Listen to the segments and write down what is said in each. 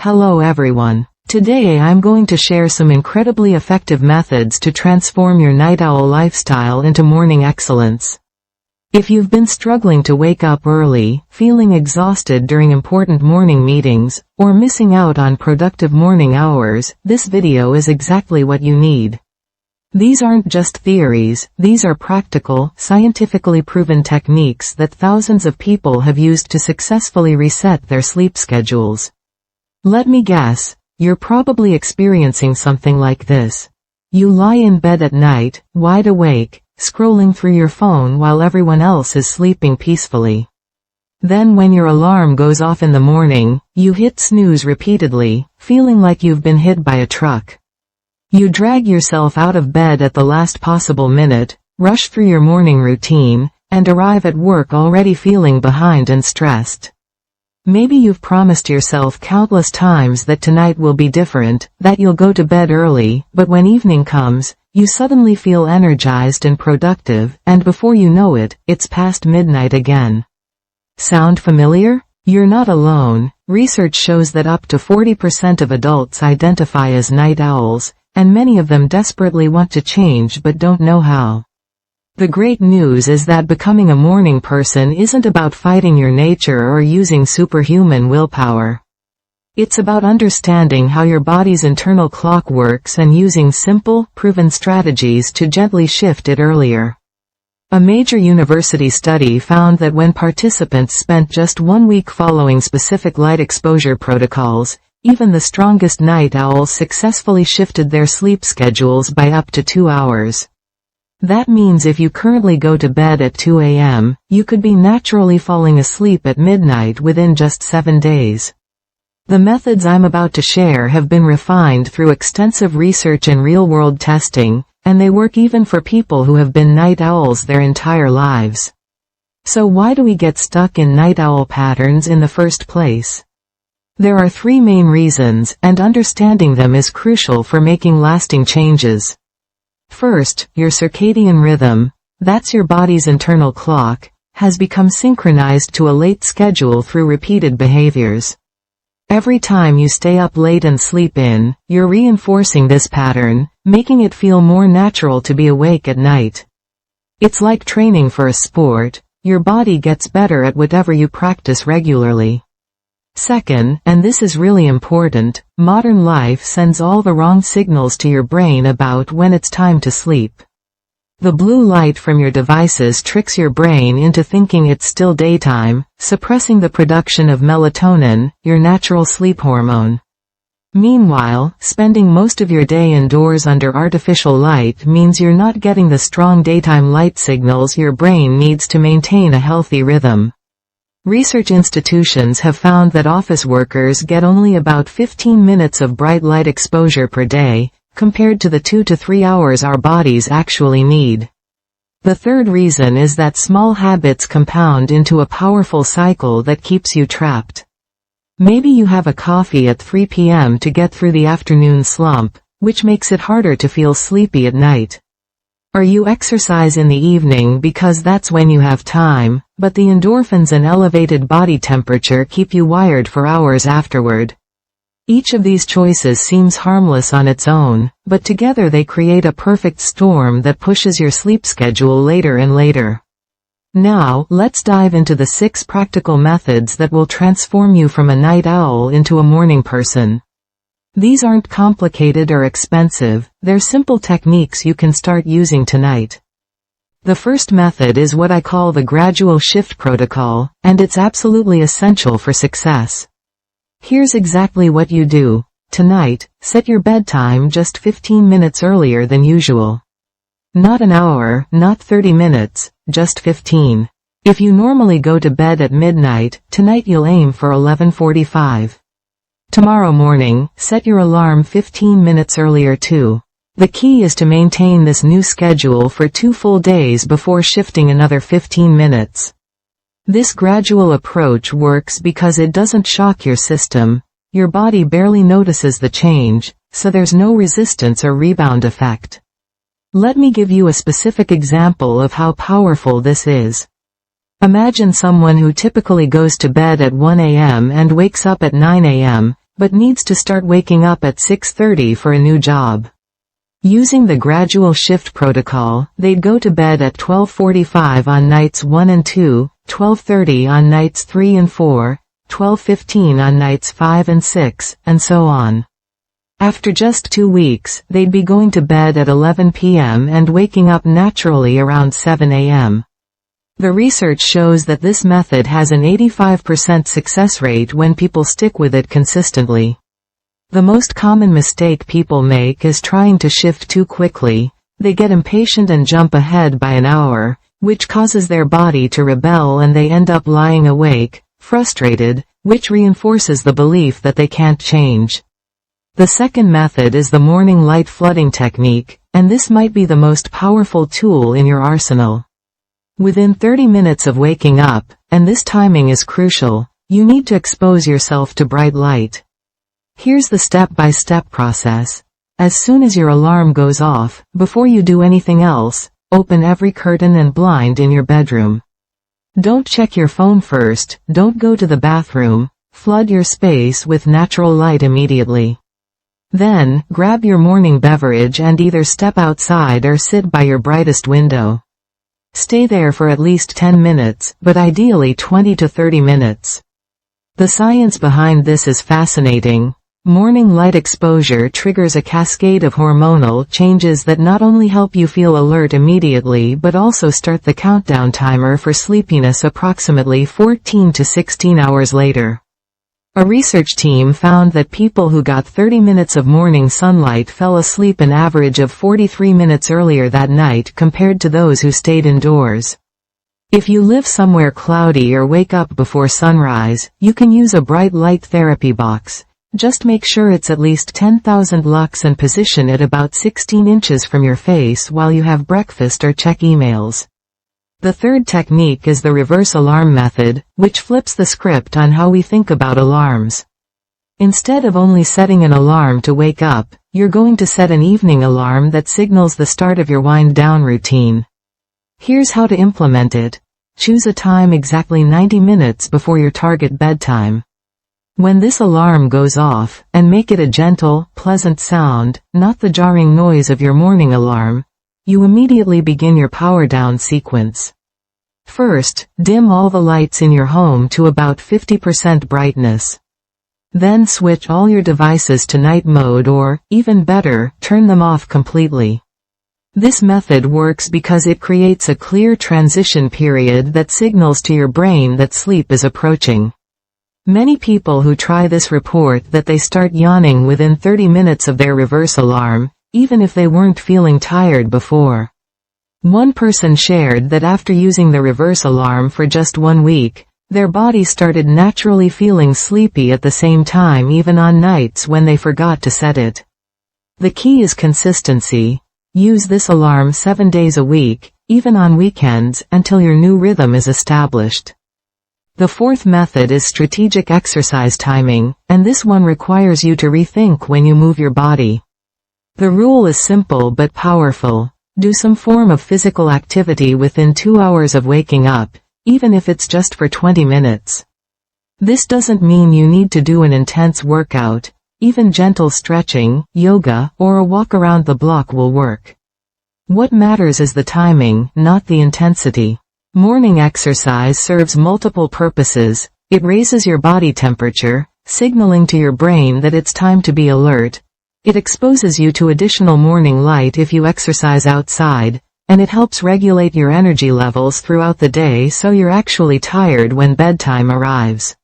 Hello everyone. Today I'm going to share some incredibly effective methods to transform your night owl lifestyle into morning excellence. If you've been struggling to wake up early, feeling exhausted during important morning meetings, or missing out on productive morning hours, this video is exactly what you need. These aren't just theories, these are practical, scientifically proven techniques that thousands of people have used to successfully reset their sleep schedules. Let me guess, you're probably experiencing something like this. You lie in bed at night, wide awake, scrolling through your phone while everyone else is sleeping peacefully. Then when your alarm goes off in the morning, you hit snooze repeatedly, feeling like you've been hit by a truck. You drag yourself out of bed at the last possible minute, rush through your morning routine, and arrive at work already feeling behind and stressed. Maybe you've promised yourself countless times that tonight will be different, that you'll go to bed early, but when evening comes, you suddenly feel energized and productive, and before you know it, it's past midnight again. Sound familiar? You're not alone. Research shows that up to 40% of adults identify as night owls, and many of them desperately want to change but don't know how. The great news is that becoming a morning person isn't about fighting your nature or using superhuman willpower. It's about understanding how your body's internal clock works and using simple, proven strategies to gently shift it earlier. A major university study found that when participants spent just 1 week following specific light exposure protocols, even the strongest night owls successfully shifted their sleep schedules by up to 2 hours. That means if you currently go to bed at 2 a.m., you could be naturally falling asleep at midnight within just 7 days. The methods I'm about to share have been refined through extensive research and real-world testing, and they work even for people who have been night owls their entire lives. So why do we get stuck in night owl patterns in the first place? There are 3 main reasons, and understanding them is crucial for making lasting changes. First, your circadian rhythm, that's your body's internal clock, has become synchronized to a late schedule through repeated behaviors. Every time you stay up late and sleep in, you're reinforcing this pattern, making it feel more natural to be awake at night. It's like training for a sport. Your body gets better at whatever you practice regularly. Second, and this is really important, modern life sends all the wrong signals to your brain about when it's time to sleep. The blue light from your devices tricks your brain into thinking it's still daytime, suppressing the production of melatonin, your natural sleep hormone. Meanwhile, spending most of your day indoors under artificial light means you're not getting the strong daytime light signals your brain needs to maintain a healthy rhythm. Research institutions have found that office workers get only about 15 minutes of bright light exposure per day, compared to the 2 to 3 hours our bodies actually need. The third reason is that small habits compound into a powerful cycle that keeps you trapped. Maybe you have a coffee at 3 p.m. to get through the afternoon slump, which makes it harder to feel sleepy at night. Or you exercise in the evening because that's when you have time, but the endorphins and elevated body temperature keep you wired for hours afterward. Each of these choices seems harmless on its own, but together they create a perfect storm that pushes your sleep schedule later and later. Now, let's dive into the 6 practical methods that will transform you from a night owl into a morning person. These aren't complicated or expensive, they're simple techniques you can start using tonight. The first method is what I call the Gradual Shift Protocol, and it's absolutely essential for success. Here's exactly what you do. Tonight, set your bedtime just 15 minutes earlier than usual. Not an hour, not 30 minutes, just 15. If you normally go to bed at midnight, tonight you'll aim for 11:45. Tomorrow morning, set your alarm 15 minutes earlier too. The key is to maintain this new schedule for 2 full days before shifting another 15 minutes. This gradual approach works because it doesn't shock your system. Your body barely notices the change, so there's no resistance or rebound effect. Let me give you a specific example of how powerful this is. Imagine someone who typically goes to bed at 1 a.m. and wakes up at 9 a.m., but needs to start waking up at 6:30 for a new job. Using the Gradual Shift Protocol, they'd go to bed at 12:45 on nights 1 and 2, 12:30 on nights 3 and 4, 12:15 on nights 5 and 6, and so on. After just 2 weeks, they'd be going to bed at 11 p.m. and waking up naturally around 7 a.m. The research shows that this method has an 85% success rate when people stick with it consistently. The most common mistake people make is trying to shift too quickly. They get impatient and jump ahead by an hour, which causes their body to rebel and they end up lying awake, frustrated, which reinforces the belief that they can't change. The second method is the morning light flooding technique, and this might be the most powerful tool in your arsenal. Within 30 minutes of waking up, and this timing is crucial, you need to expose yourself to bright light. Here's the step-by-step process. As soon as your alarm goes off, before you do anything else, open every curtain and blind in your bedroom. Don't check your phone first, don't go to the bathroom, flood your space with natural light immediately. Then, grab your morning beverage and either step outside or sit by your brightest window. Stay there for at least 10 minutes, but ideally 20 to 30 minutes. The science behind this is fascinating. Morning light exposure triggers a cascade of hormonal changes that not only help you feel alert immediately but also start the countdown timer for sleepiness approximately 14 to 16 hours later. A research team found that people who got 30 minutes of morning sunlight fell asleep an average of 43 minutes earlier that night compared to those who stayed indoors. If you live somewhere cloudy or wake up before sunrise, you can use a bright light therapy box. Just make sure it's at least 10,000 lux and position it about 16 inches from your face while you have breakfast or check emails. The third technique is the reverse alarm method, which flips the script on how we think about alarms. Instead of only setting an alarm to wake up, you're going to set an evening alarm that signals the start of your wind-down routine. Here's how to implement it. Choose a time exactly 90 minutes before your target bedtime. When this alarm goes off, and make it a gentle, pleasant sound, not the jarring noise of your morning alarm, you immediately begin your power down sequence. First, dim all the lights in your home to about 50% brightness. Then switch all your devices to night mode or, even better, turn them off completely. This method works because it creates a clear transition period that signals to your brain that sleep is approaching. Many people who try this report that they start yawning within 30 minutes of their reverse alarm, even if they weren't feeling tired before. One person shared that after using the reverse alarm for just 1 week, their body started naturally feeling sleepy at the same time even on nights when they forgot to set it. The key is consistency. Use this alarm 7 days a week, even on weekends, until your new rhythm is established. The fourth method is strategic exercise timing, and this one requires you to rethink when you move your body. The rule is simple but powerful. Do some form of physical activity within 2 hours of waking up, even if it's just for 20 minutes. This doesn't mean you need to do an intense workout. Even gentle stretching, yoga, or a walk around the block will work. What matters is the timing, not the intensity. Morning exercise serves multiple purposes. It raises your body temperature, signaling to your brain that it's time to be alert. It exposes you to additional morning light if you exercise outside, and it helps regulate your energy levels throughout the day so you're actually tired when bedtime arrives.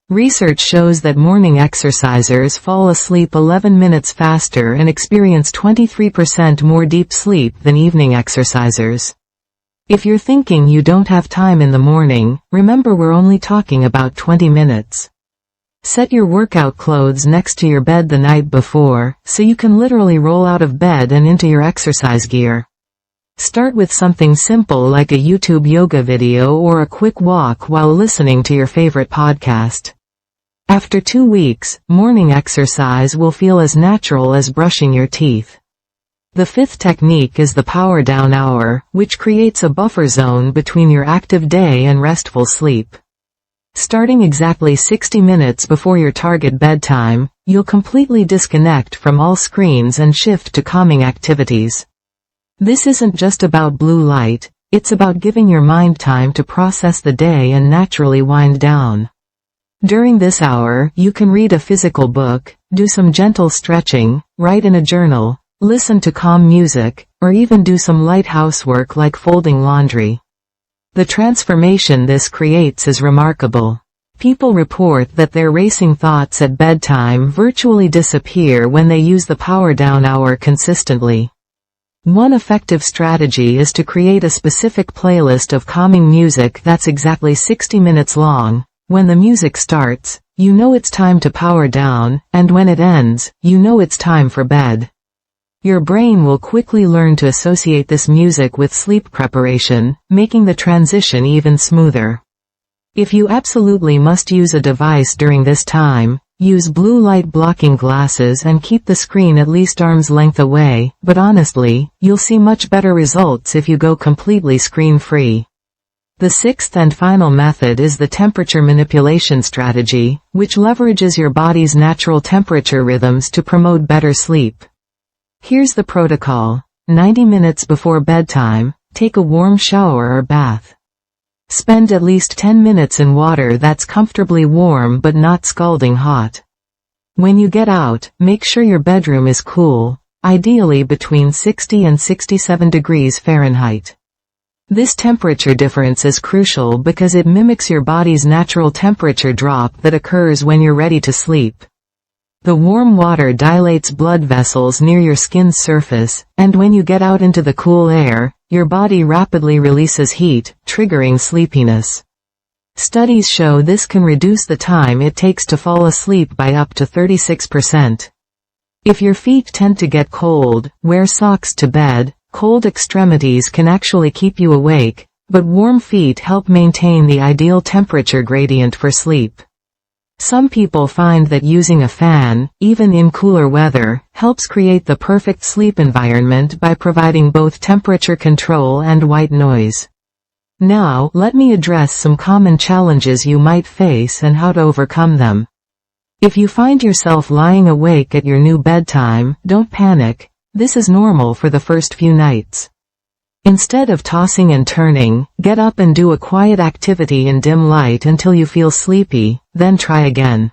Research shows that morning exercisers fall asleep 11 minutes faster and experience 23% more deep sleep than evening exercisers. If you're thinking you don't have time in the morning, remember we're only talking about 20 minutes. Set your workout clothes next to your bed the night before, so you can literally roll out of bed and into your exercise gear. Start with something simple like a YouTube yoga video or a quick walk while listening to your favorite podcast. After 2 weeks, morning exercise will feel as natural as brushing your teeth. The fifth technique is the power down hour, which creates a buffer zone between your active day and restful sleep. Starting exactly 60 minutes before your target bedtime, you'll completely disconnect from all screens and shift to calming activities. This isn't just about blue light, it's about giving your mind time to process the day and naturally wind down. During this hour, you can read a physical book, do some gentle stretching, write in a journal, listen to calm music, or even do some light housework like folding laundry. The transformation this creates is remarkable. People report that their racing thoughts at bedtime virtually disappear when they use the power down hour consistently. One effective strategy is to create a specific playlist of calming music that's exactly 60 minutes long. When the music starts, you know it's time to power down, and when it ends, you know it's time for bed. Your brain will quickly learn to associate this music with sleep preparation, making the transition even smoother. If you absolutely must use a device during this time, use blue light blocking glasses and keep the screen at least arm's length away, but honestly, you'll see much better results if you go completely screen-free. The sixth and final method is the temperature manipulation strategy, which leverages your body's natural temperature rhythms to promote better sleep. Here's the protocol. 90 minutes before bedtime, take a warm shower or bath. Spend at least 10 minutes in water that's comfortably warm but not scalding hot. When you get out, make sure your bedroom is cool, ideally between 60 and 67 degrees Fahrenheit. This temperature difference is crucial because it mimics your body's natural temperature drop that occurs when you're ready to sleep. The warm water dilates blood vessels near your skin's surface, and when you get out into the cool air, your body rapidly releases heat, triggering sleepiness. Studies show this can reduce the time it takes to fall asleep by up to 36%. If your feet tend to get cold, wear socks to bed. Cold extremities can actually keep you awake, but warm feet help maintain the ideal temperature gradient for sleep. Some people find that using a fan, even in cooler weather, helps create the perfect sleep environment by providing both temperature control and white noise. Now, let me address some common challenges you might face and how to overcome them. If you find yourself lying awake at your new bedtime, don't panic. This is normal for the first few nights. Instead of tossing and turning, get up and do a quiet activity in dim light until you feel sleepy, then try again.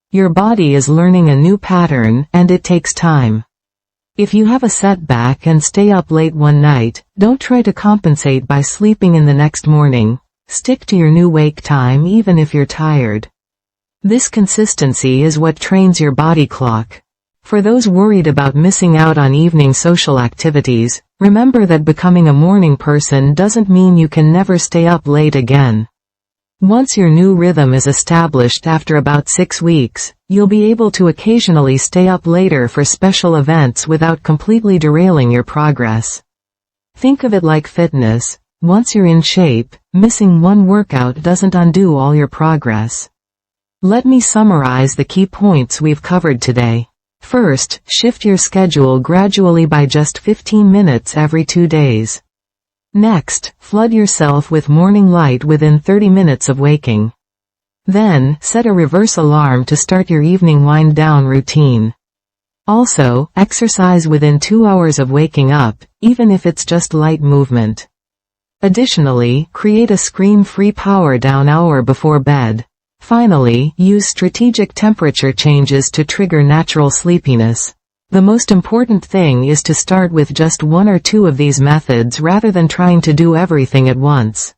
Your body is learning a new pattern, and it takes time. If you have a setback and stay up late one night, don't try to compensate by sleeping in the next morning. Stick to your new wake time even if you're tired. This consistency is what trains your body clock. For those worried about missing out on evening social activities, remember that becoming a morning person doesn't mean you can never stay up late again. Once your new rhythm is established after about 6 weeks, you'll be able to occasionally stay up later for special events without completely derailing your progress. Think of it like fitness. Once you're in shape, missing one workout doesn't undo all your progress. Let me summarize the key points we've covered today. First, shift your schedule gradually by just 15 minutes every 2 days. Next, flood yourself with morning light within 30 minutes of waking. Then, set a reverse alarm to start your evening wind-down routine. Also, exercise within 2 hours of waking up, even if it's just light movement. Additionally, create a screen-free power-down hour before bed. Finally, use strategic temperature changes to trigger natural sleepiness. The most important thing is to start with just 1 or 2 of these methods rather than trying to do everything at once.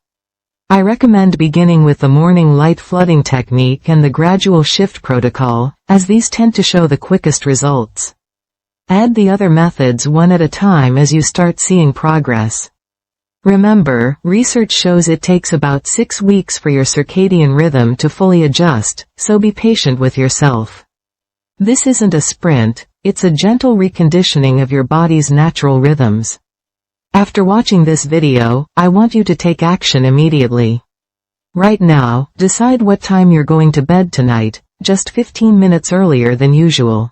I recommend beginning with the morning light flooding technique and the gradual shift protocol, as these tend to show the quickest results. Add the other methods one at a time as you start seeing progress. Remember, research shows it takes about 6 weeks for your circadian rhythm to fully adjust, so be patient with yourself. This isn't a sprint, it's a gentle reconditioning of your body's natural rhythms. After watching this video, I want you to take action immediately. Right now, decide what time you're going to bed tonight, just 15 minutes earlier than usual.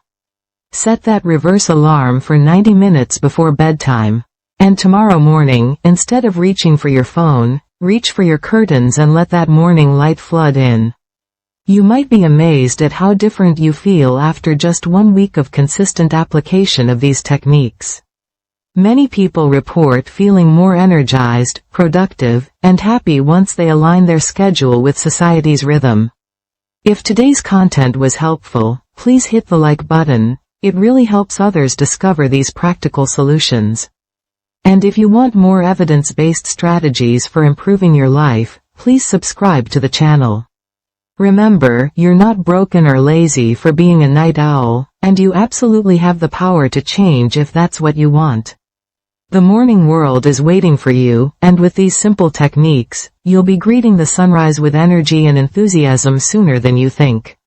Set that reverse alarm for 90 minutes before bedtime. And tomorrow morning, instead of reaching for your phone, Reach for your curtains and let that morning light flood in. You might be amazed at how different you feel after just 1 week of consistent application of these techniques. Many people report feeling more energized, productive, and happy once they align their schedule with society's rhythm. If today's content was helpful, please hit the like button. It really helps others discover these practical solutions. And if you want more evidence-based strategies for improving your life, please subscribe to the channel. Remember, you're not broken or lazy for being a night owl, and you absolutely have the power to change if that's what you want. The morning world is waiting for you, and with these simple techniques, you'll be greeting the sunrise with energy and enthusiasm sooner than you think.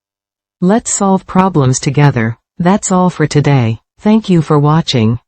Let's solve problems together. That's all for today. Thank you for watching.